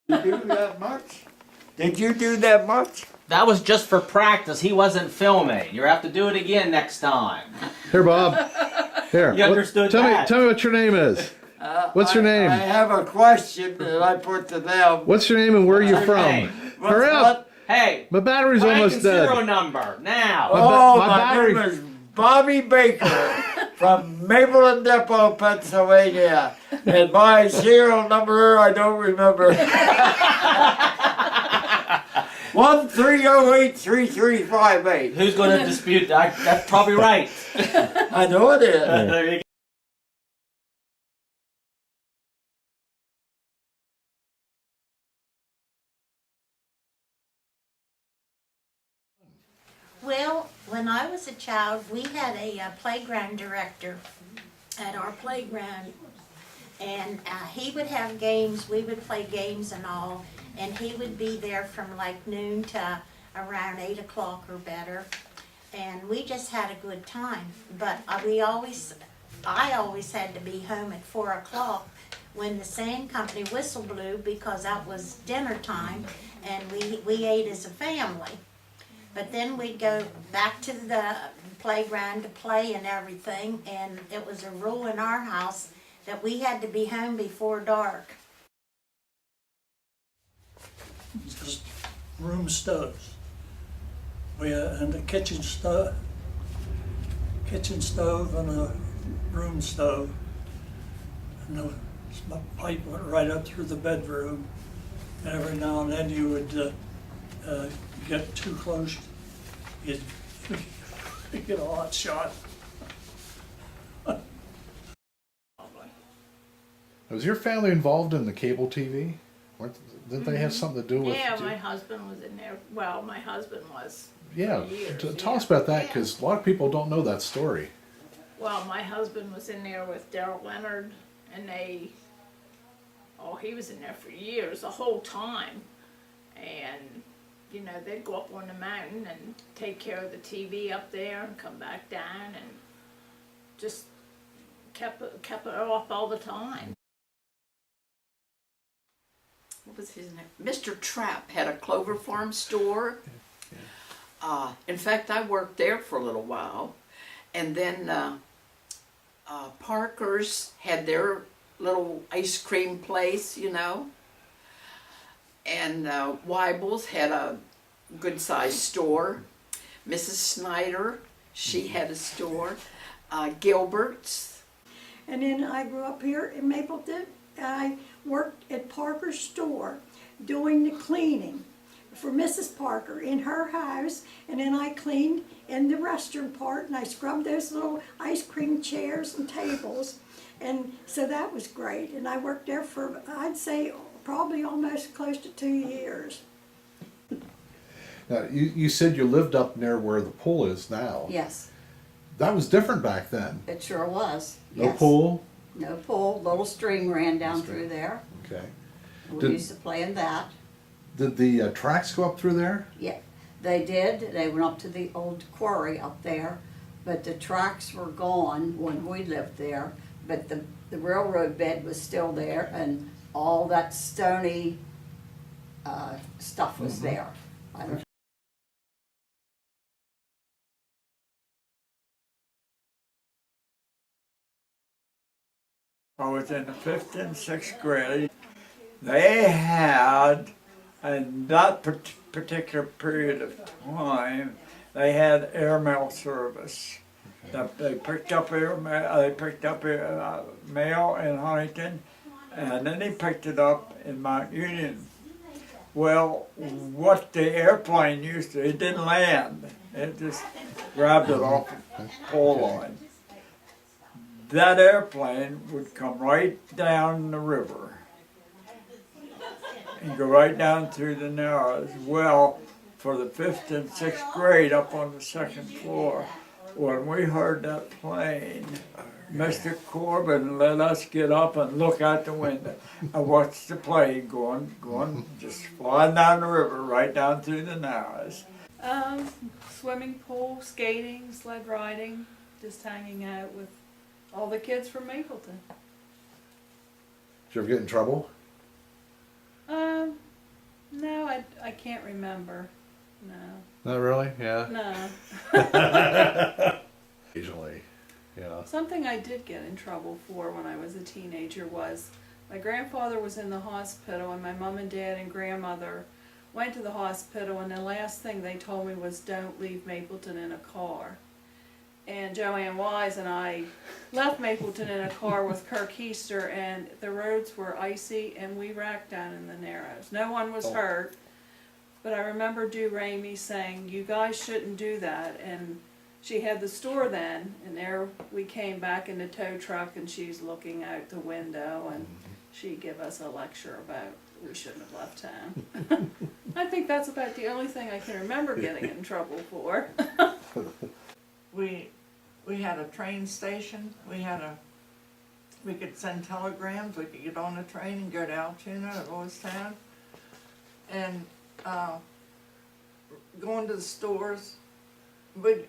You do that much? Did you do that much? That was just for practice. He wasn't filming. You have to do it again next time. Here, Bob. Here. You understood tell that. Tell me what your name is. What's your name? I have a question that I put to them. What's your name and where are you What's your from? name? Hurry up. Hey, My battery's Frank almost and dead. serial number now. Oh, my my battery- name is Bobby Baker from Mapleton Depot, Pennsylvania. And my serial number, I don't remember. 13083358. Who's going to dispute that? That's probably right. I know it is. There you go. Well, when I was a child, we had a playground director at our playground, and he would have games, we would play games and all, and he would be there from like noon to around 8 o'clock or better, and we just had a good time. But I always had to be home at 4 o'clock when the sand company whistle blew, because that was dinner time, and we ate as a family. But then we'd go back to the playground to play and everything, and it was a rule in our house that we had to be home before dark. Just room stoves. We and the kitchen stove and a room stove. And the pipe went right up through the bedroom. And every now and then you would get too close, you'd get a hot shot. Was your family involved in the cable TV? Didn't they have something to do with? Yeah, my husband was in there. Well, my husband was. Yeah. For years, Tell us about that, because a lot of people don't know that story. Well, my husband was in there with Daryl Leonard, and he was in there for years, the whole time. And, you know, they'd go up on the mountain and take care of the TV up there and come back down and just kept it off all the time. What was his name? Mr. Trapp had a Clover Farm store. In fact, I worked there for a little while. And then Parker's had their little ice cream place, you know. And Weibel's had a good-sized store. Mrs. Snyder, she had a store. Gilbert's. And then I grew up here in Mapleton. I worked at Parker's store doing the cleaning for Mrs. Parker in her house, and then I cleaned in the restroom part, and I scrubbed those little ice cream chairs and tables, and so that was great. And I worked there for, I'd say, probably almost close to 2 years. Now, you said you lived up near where the pool is now. Yes, That was different back then. it sure was. No Yes. pool? No pool, little stream ran down through there. Okay. We Did- used to play in that. Did the tracks go up through there? Yeah, they did. They went up to the old quarry up there, but the tracks were gone when we lived there. But the railroad bed was still there, and all that stony stuff was there. I don't I was in the 5th and 6th grade. They had, in that particular period of time, they had airmail service. They picked up mail in Huntington, and then they picked it up in Mount Union. Well, what the airplane used to, it didn't land. It just grabbed it off the pole line. That airplane would come right down the river and go right down through the Narrows. Well, for the 5th and 6th grade up on the 2nd floor, when we heard that plane, Mr. Corbin let us get up and look out the window and watch the plane going, just flying down the river, right down through the Narrows. Swimming pool, skating, sled riding, just hanging out with all the kids from Mapleton. Did you ever get in trouble? No, I can't remember. No. Not really. Yeah. No. Occasionally. Yeah. Something I did get in trouble for when I was a teenager was my grandfather was in the hospital and my mom and dad and grandmother went to the hospital, and the last thing they told me was don't leave Mapleton in a car. And Joanne Wise and I left Mapleton in a car with Kirk Heister, and the roads were icy and we wrecked down in the Narrows. No one was hurt, but I remember Do Ramey saying, you guys shouldn't do that. And she had the store then, and there we came back in the tow truck and she's looking out the window and she gave us a lecture about we shouldn't have left town. I think that's about the only thing I can remember getting in trouble for. We had a train station, we could send telegrams, we could get on the train and go to Altoona or Lewistown. And, going to the stores, we'd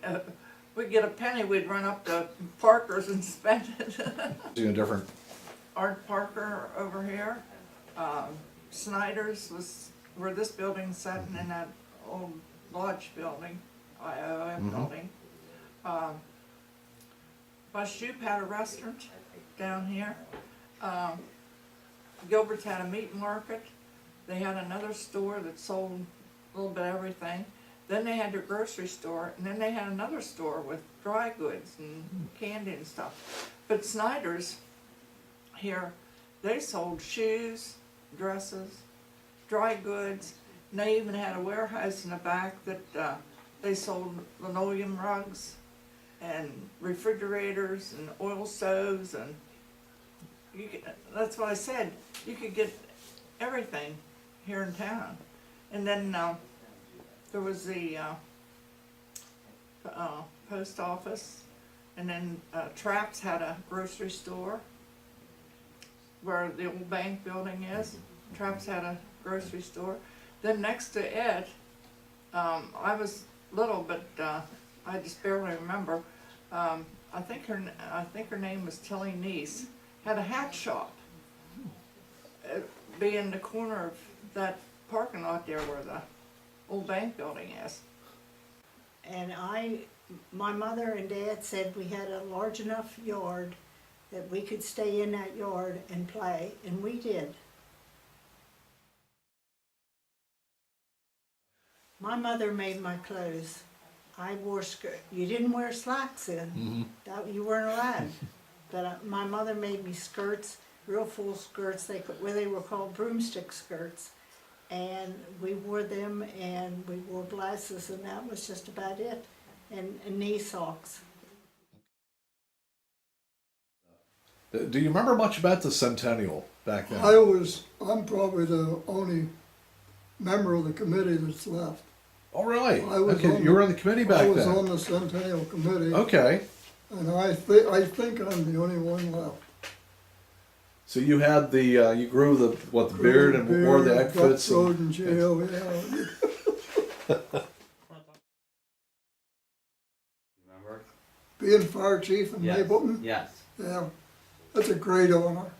get a penny, we'd run up to Parker's and spend it. Doing different. Art Parker over here, Snyder's was where this building's set, and in that old lodge building, IOM building. Bushoup had a restaurant down here. Gilbert's had a meat market. They had another store that sold a little bit of everything. Then they had their grocery store, and then they had another store with dry goods and candy and stuff. But Snyder's here, they sold shoes, dresses, dry goods, and they even had a warehouse in the back that they sold linoleum rugs and refrigerators and oil stoves, and that's what I said, you could get everything here in town. And then there was the post office, and then Trapp's had a grocery store where the old bank building is. Trapp's had a grocery store. Then next to it, I was little, but I just barely remember. I think her name was Tilly Neese. Had a hat shop. Be in the corner of that parking lot there where the old bank building is. And my mother and dad said we had a large enough yard that we could stay in that yard and play, and we did. My mother made my clothes. I wore skirt. You didn't wear slacks in. That you weren't allowed. But my mother made me skirts, real full skirts. They were called broomstick skirts, and we wore them, and we wore glasses, and that was just about it. And knee socks. Do you remember much about the Centennial back then? I'm probably the only member of the committee that's left. Oh, really? Okay, you were on the committee back then. I was on the Centennial Committee. Okay. And I think I'm the only one left. So you had you grew the beard and wore the outfits. Road in jail, yeah. Remember? Being fire chief in Mapleton. Yes. Yeah, that's a great honor.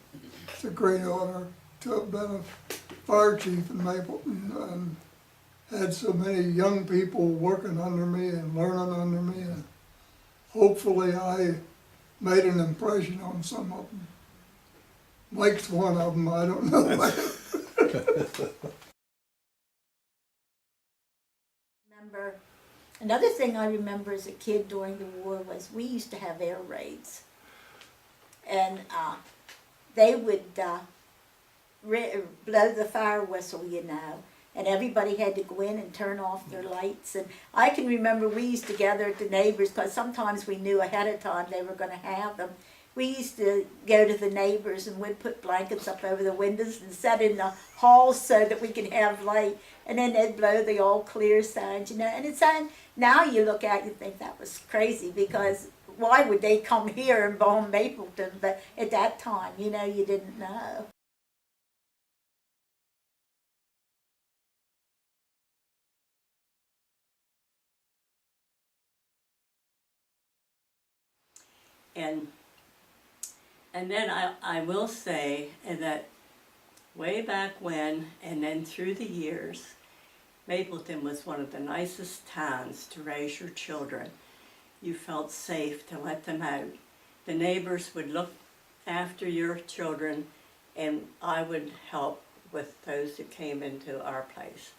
It's a great honor to have been a fire chief in Mapleton and had so many young people working under me and learning under me, and hopefully I made an impression on some of them. Mike's one of them, I don't know. Another thing I remember as a kid during the war was we used to have air raids. And they would blow the fire whistle, you know, and everybody had to go in and turn off their lights. And I can remember we used to gather at the neighbors, because sometimes we knew ahead of time they were going to have them. We used to go to the neighbors and we'd put blankets up over the windows and set in the halls so that we could have light. And then they'd blow the all clear signs, you know. And it's now you look at it, you think that was crazy, because why would they come here and bomb Mapleton? But at that time, you know, you didn't know. And then I will say that way back when, and then through the years, Mapleton was one of the nicest towns to raise your children. You felt safe to let them out. The neighbors would look after your children, and I would help with those that came into our place.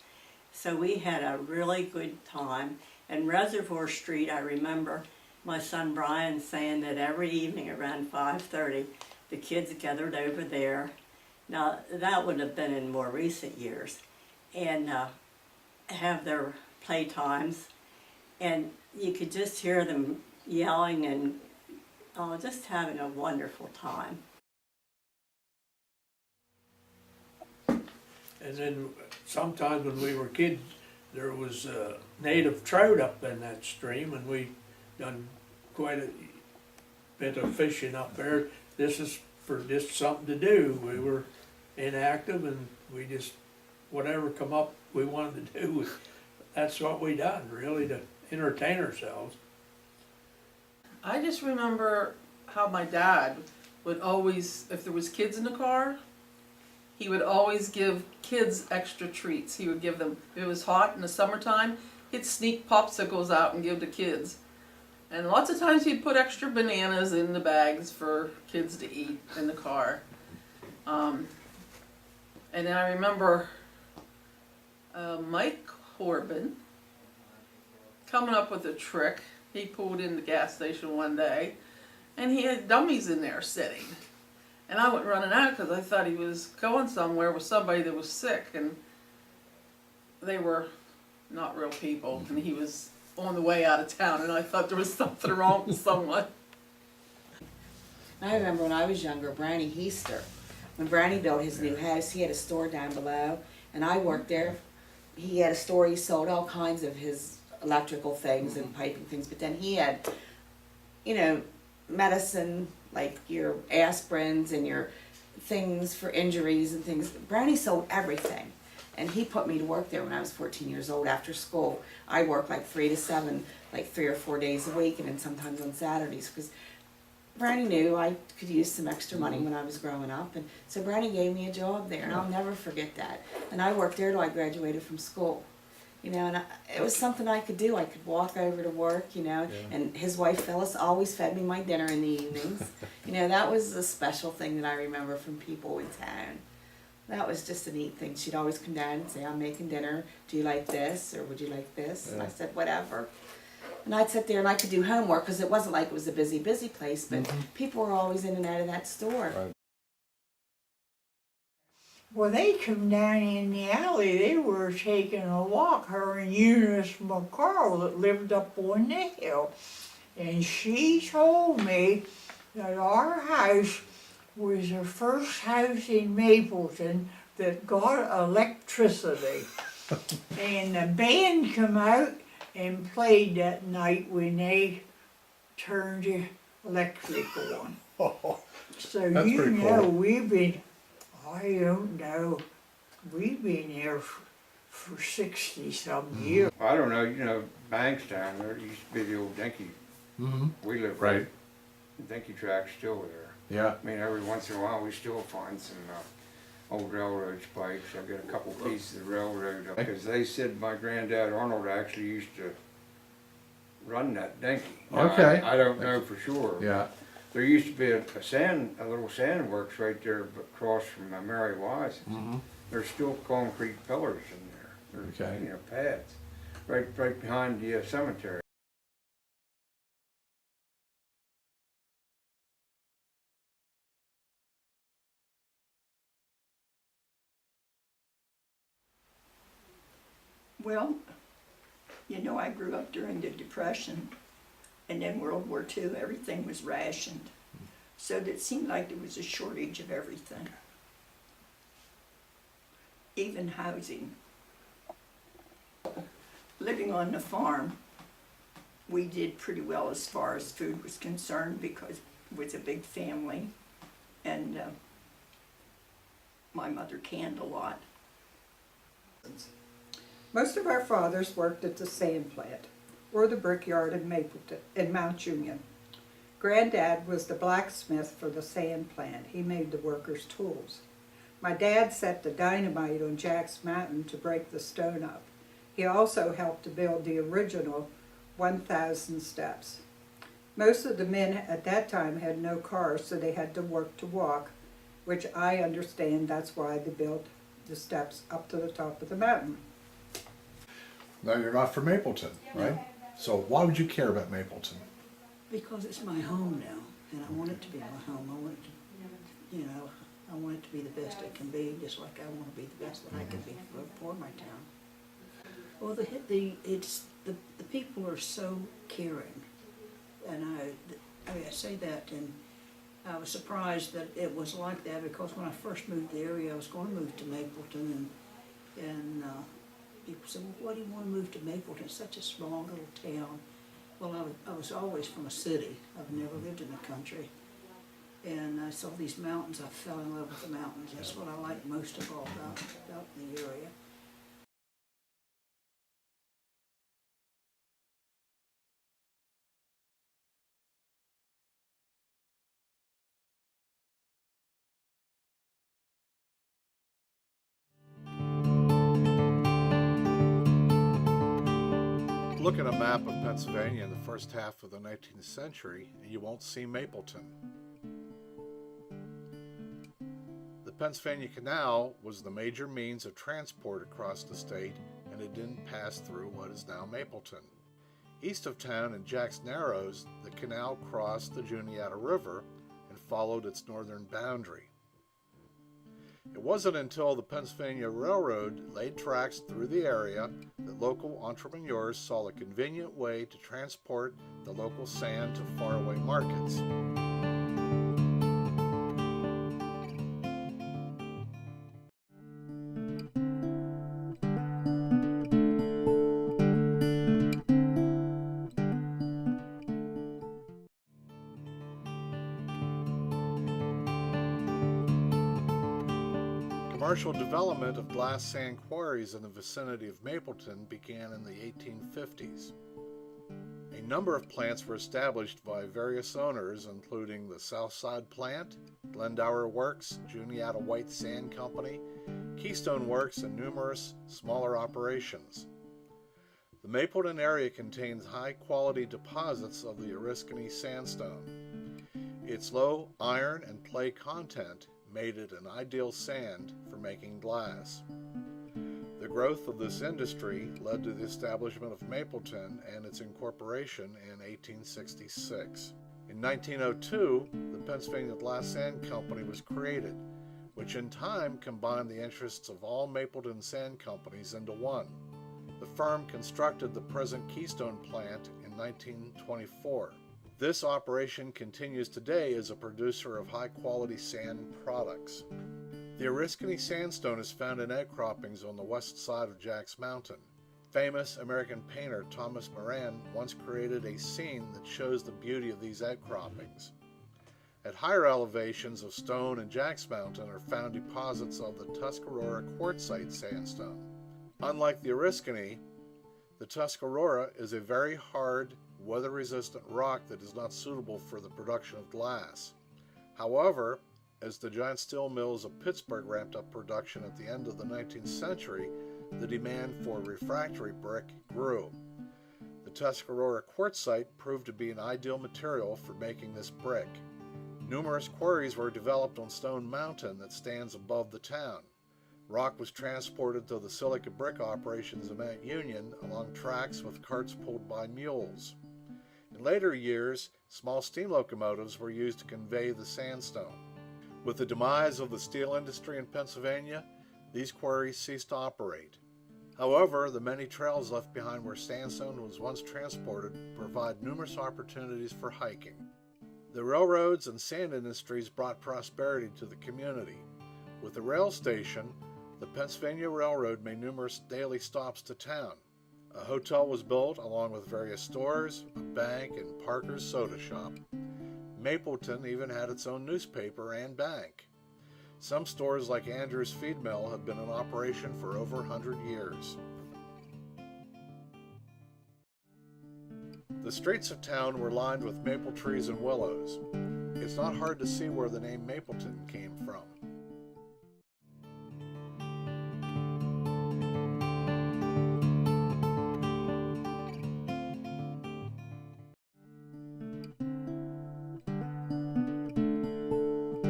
So we had a really good time. And Reservoir Street, I remember my son Brian saying that every evening around 5:30, the kids gathered over there. Now, that would have been in more recent years. And have their playtimes. And you could just hear them yelling and just having a wonderful time. And then sometimes when we were kids, there was native trout up in that stream, and we done quite a bit of fishing up there. This is for just something to do. We were inactive, and we just, whatever come up we wanted to do, that's what we done, really, to entertain ourselves. I just remember how my dad would always, if there was kids in the car, he would always give kids extra treats. He would give them, if it was hot in the summertime, he'd sneak popsicles out and give the kids. And lots of times he'd put extra bananas in the bags for kids to eat in the car. And then I remember Mike Corbin coming up with a trick. He pulled in the gas station one day, and he had dummies in there sitting. And I went running out because I thought he was going somewhere with somebody that was sick, and they were not real people, and he was on the way out of town, and I thought there was something wrong with someone. I remember when I was younger, Brownie Heaster, when Brownie built his new house, he had a store down below, and I worked there. He had a store, he sold all kinds of his electrical things and piping things, but then he had, you know, medicine, like your aspirins and your things for injuries and things. Brownie sold everything. And he put me to work there when I was 14 years old after school. I worked like 3 to 7, like 3 or 4 days a week, and then sometimes on Saturdays, because Brownie knew I could use some extra money when I was growing up. And so Brownie gave me a job there, and I'll never forget that. And I worked there till I graduated from school. You know, and it was something I could do. I could walk over to work, you know, and his wife Phyllis always fed me my dinner in the evenings. You know, that was a special thing that I remember from people in town. That was just a neat thing. She'd always come down and say, I'm making dinner. Do you like this? Or would you like this? And I said, whatever. And I'd sit there and I could do homework because it wasn't like it was a busy place, but people were always in and out of that store. Right. Well, they come down in the alley. They were taking a walk, her and Eunice McCarl that lived up on the hill. And she told me that our house was the first house in Mapleton that got electricity. And the band come out and played that night when they turned the electric on. So That's you pretty know, cool. we've been, I don't know, we've been here for 60-some years. I don't know, you know, Bankstown, there used to be the old dinky. We live Right. The dinky track's still there. Yeah. I mean, every once in a while, we still find some old railroad spikes. I've got a couple pieces of railroad up, because they said my granddad Arnold actually used to run that dinky. Now, Okay. I don't know for sure. Yeah. There used to be a little sand works right there across from Mary Wise. There's still concrete pillars in there. There's, you know, pads, right behind the cemetery. Well, you know, I grew up during the Depression, and then World War II, everything was rationed. So it seemed like there was a shortage of everything. Even housing. Living on the farm, we did pretty well as far as food was concerned because it was a big family, and my mother canned a lot. Most of our fathers worked at the sand plant or the brickyard in Mapleton, in Mount Union. Granddad was the blacksmith for the sand plant. He made the workers' tools. My dad set the dynamite on Jack's Mountain to break the stone up. He also helped to build the original 1,000 steps. Most of the men at that time had no cars, so they had to work to walk, which I understand that's why they built the steps up to the top of the mountain. Now, you're not from Mapleton, right? So why would you care about Mapleton? Because it's my home now, and I want it to be my home. I want it to, I want it to be the best it can be, just like I want to be the best that I can be for my town. Well, the people are so caring, and I say that, and I was surprised that it was like that, because when I first moved to the area, I was going to move to Mapleton, and people said, well, why do you want to move to Mapleton? It's such a small little town. Well, I was always from a city. I've never lived in the country. And I saw these mountains. I fell in love with the mountains. That's what I like most of all about the area. Look at a map of Pennsylvania in the first half of the 19th century, and you won't see Mapleton. The Pennsylvania Canal was the major means of transport across the state, and it didn't pass through what is now Mapleton. East of town in Jack's Narrows, the canal crossed the Juniata River and followed its northern boundary. It wasn't until the Pennsylvania Railroad laid tracks through the area that local entrepreneurs saw a convenient way to transport the local sand to faraway markets. Commercial development of glass sand quarries in the vicinity of Mapleton began in the 1850s. A number of plants were established by various owners, including the Southside Plant, Glendower Works, Juniata White Sand Company, Keystone Works, and numerous smaller operations. The Mapleton area contains high-quality deposits of the Oriskany sandstone. Its low iron and clay content made it an ideal sand for making glass. The growth of this industry led to the establishment of Mapleton and its incorporation in 1866. In 1902, the Pennsylvania Glass Sand Company was created, which in time combined the interests of all Mapleton sand companies into one. The firm constructed the present Keystone plant in 1924. This operation continues today as a producer of high-quality sand products. The Oriskany sandstone is found in outcroppings on the west side of Jack's Mountain. Famous American painter Thomas Moran once created a scene that shows the beauty of these outcroppings. At higher elevations of Stone and Jack's Mountain are found deposits of the Tuscarora quartzite sandstone. Unlike the Oriskany, the Tuscarora is a very hard, weather-resistant rock that is not suitable for the production of glass. However, as the giant steel mills of Pittsburgh ramped up production at the end of the 19th century, the demand for refractory brick grew. The Tuscarora quartzite proved to be an ideal material for making this brick. Numerous quarries were developed on Stone Mountain that stands above the town. Rock was transported to the silica brick operations of Mount Union along tracks with carts pulled by mules. In later years, small steam locomotives were used to convey the sandstone. With the demise of the steel industry in Pennsylvania, these quarries ceased to operate. However, the many trails left behind where sandstone was once transported provide numerous opportunities for hiking. The railroads and sand industries brought prosperity to the community. With the rail station, the Pennsylvania Railroad made numerous daily stops to town. A hotel was built along with various stores, a bank, and Parker's soda shop. Mapleton even had its own newspaper and bank. Some stores like Andrew's Feed Mill have been in operation for over 100 years. The streets of town were lined with maple trees and willows. It's not hard to see where the name Mapleton came from.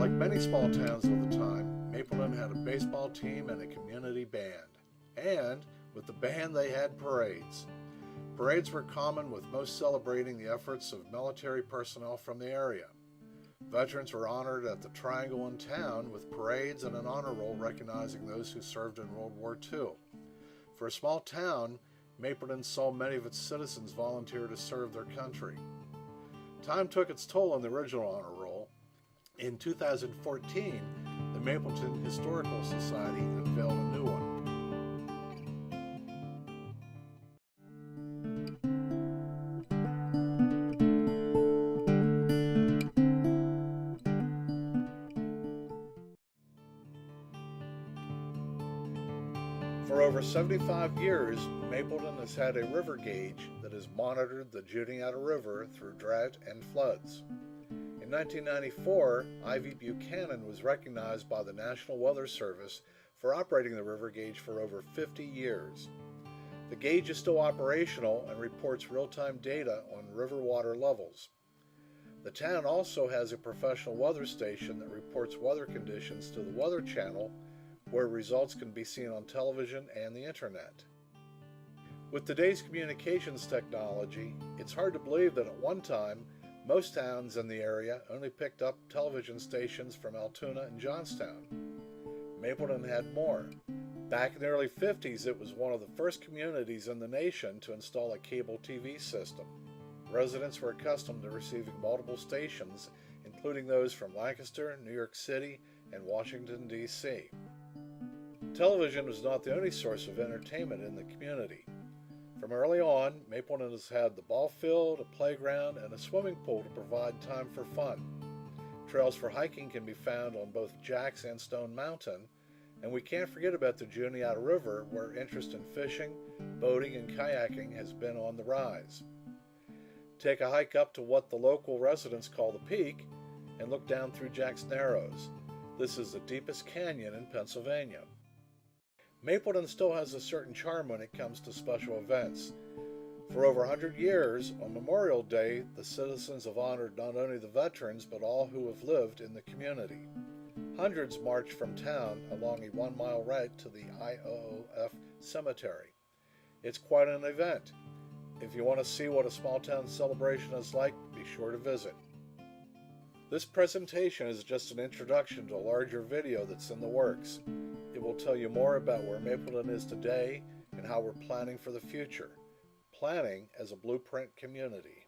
Like many small towns of the time, Mapleton had a baseball team and a community band. And with the band they had parades. Parades were common, with most celebrating the efforts of military personnel from the area. Veterans were honored at the Triangle in town with parades and an honor roll recognizing those who served in World War II. For a small town, Mapleton saw many of its citizens volunteer to serve their country. Time took its toll on the original honor roll. In 2014, the Mapleton Historical Society unveiled a new one. For over 75 years, Mapleton has had a river gauge that has monitored the Juniata River through drought and floods. In 1994, Ivy Buchanan was recognized by the National Weather Service for operating the river gauge for over 50 years. The gauge is still operational and reports real-time data on river water levels. The town also has a professional weather station that reports weather conditions to the Weather Channel, where results can be seen on television and the internet. With today's communications technology, it's hard to believe that at one time, most towns in the area only picked up television stations from Altoona and Johnstown. Mapleton had more. Back in the early 50s, it was one of the first communities in the nation to install a cable TV system. Residents were accustomed to receiving multiple stations, including those from Lancaster, New York City, and Washington, D.C. Television was not the only source of entertainment in the community. From early on, Mapleton has had the ball field, a playground, and a swimming pool to provide time for fun. Trails for hiking can be found on both Jacks and Stone Mountain, and we can't forget about the Juniata River, where interest in fishing, boating, and kayaking has been on the rise. Take a hike up to what the local residents call the Peak, and look down through Jack's Narrows. This is the deepest canyon in Pennsylvania. Mapleton still has a certain charm when it comes to special events. For over 100 years, on Memorial Day, the citizens have honored not only the veterans, but all who have lived in the community. Hundreds march from town along a 1-mile route to the IOOF cemetery. It's quite an event. If you want to see what a small town celebration is like, be sure to visit. This presentation is just an introduction to a larger video that's in the works. It will tell you more about where Mapleton is today and how we're planning for the future. Planning as a blueprint community.